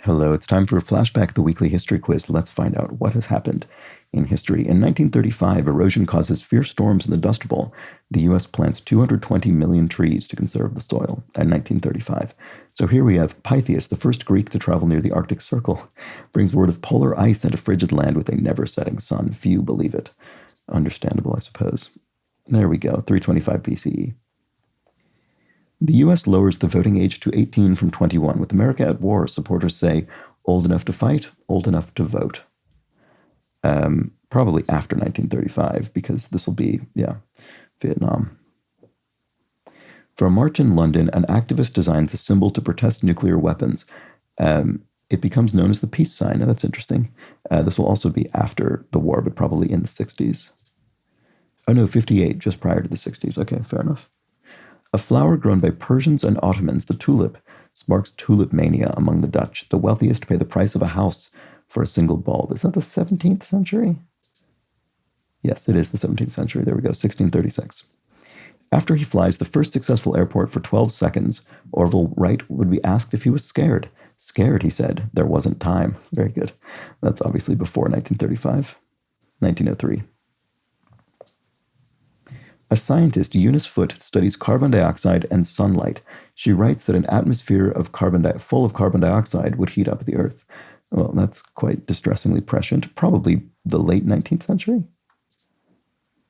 Hello, it's time for Flashback, the weekly history quiz. Let's find out what has happened in history. In 1935, erosion causes fierce storms in the Dust Bowl. The U.S. plants 220 million trees to conserve the soil in 1935. So here we have Pytheas, the first Greek to travel near the Arctic Circle, brings word of polar ice and a frigid land with a never-setting sun. Few believe it. Understandable, I suppose. There we go, 325 BCE. The U.S. lowers the voting age to 18 from 21. With America at war, supporters say, old enough to fight, old enough to vote. Probably after 1935, because this will be, Vietnam. For a march in London, an activist designs a symbol to protest nuclear weapons. It becomes known as the peace sign. Now, that's interesting. This will also be after the war, but probably in the 60s. Oh, no, 58, just prior to the 60s. Okay, fair enough. A flower grown by Persians and Ottomans, the tulip, sparks tulip mania among the Dutch. The wealthiest pay the price of a house for a single bulb. Is that the 17th century? Yes, it is the 17th century. There we go, 1636. After he flies the first successful airport for 12 seconds, Orville Wright would be asked if he was scared. Scared, he said. There wasn't time. Very good. That's obviously before 1935. 1903. A scientist, Eunice Foote, studies carbon dioxide and sunlight. She writes that an atmosphere of full of carbon dioxide would heat up the Earth. Well, that's quite distressingly prescient. Probably the late 19th century?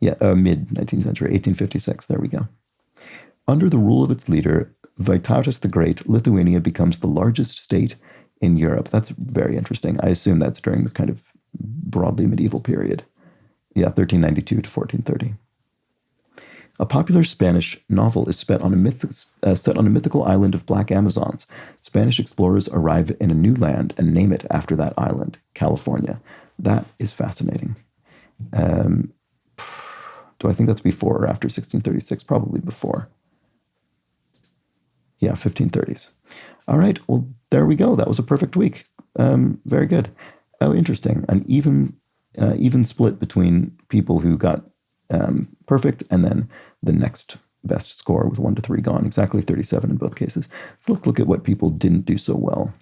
Yeah, mid-19th century, 1856. There we go. Under the rule of its leader, Vytautas the Great, Lithuania becomes the largest state in Europe. That's very interesting. I assume that's during the kind of broadly medieval period. Yeah, 1392 to 1430. A popular Spanish novel is set on a mythical island of black Amazons. Spanish explorers arrive in a new land and name it after that island, California. That is fascinating. Do I think that's before or after 1636? Probably before. Yeah, 1530s. All right, well, there we go. That was a perfect week. Very good. Oh, interesting. An even split between people who got perfect, and then the next best score with 1 to 3 gone. Exactly 37 in both cases. So let's look at what people didn't do so well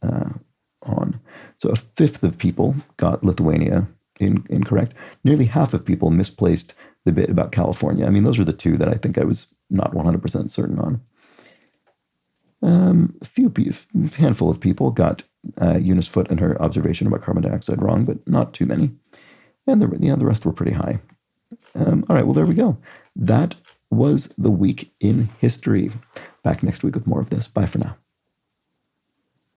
on. So a fifth of people got Lithuania incorrect. Nearly half of people misplaced the bit about California. I mean, those are the two that I think I was not 100% certain on. A handful of people got Eunice Foote and her observation about carbon dioxide wrong, but not too many. And the rest were pretty high. All right, well, there we go. That was the week in history. Back next week with more of this. Bye for now.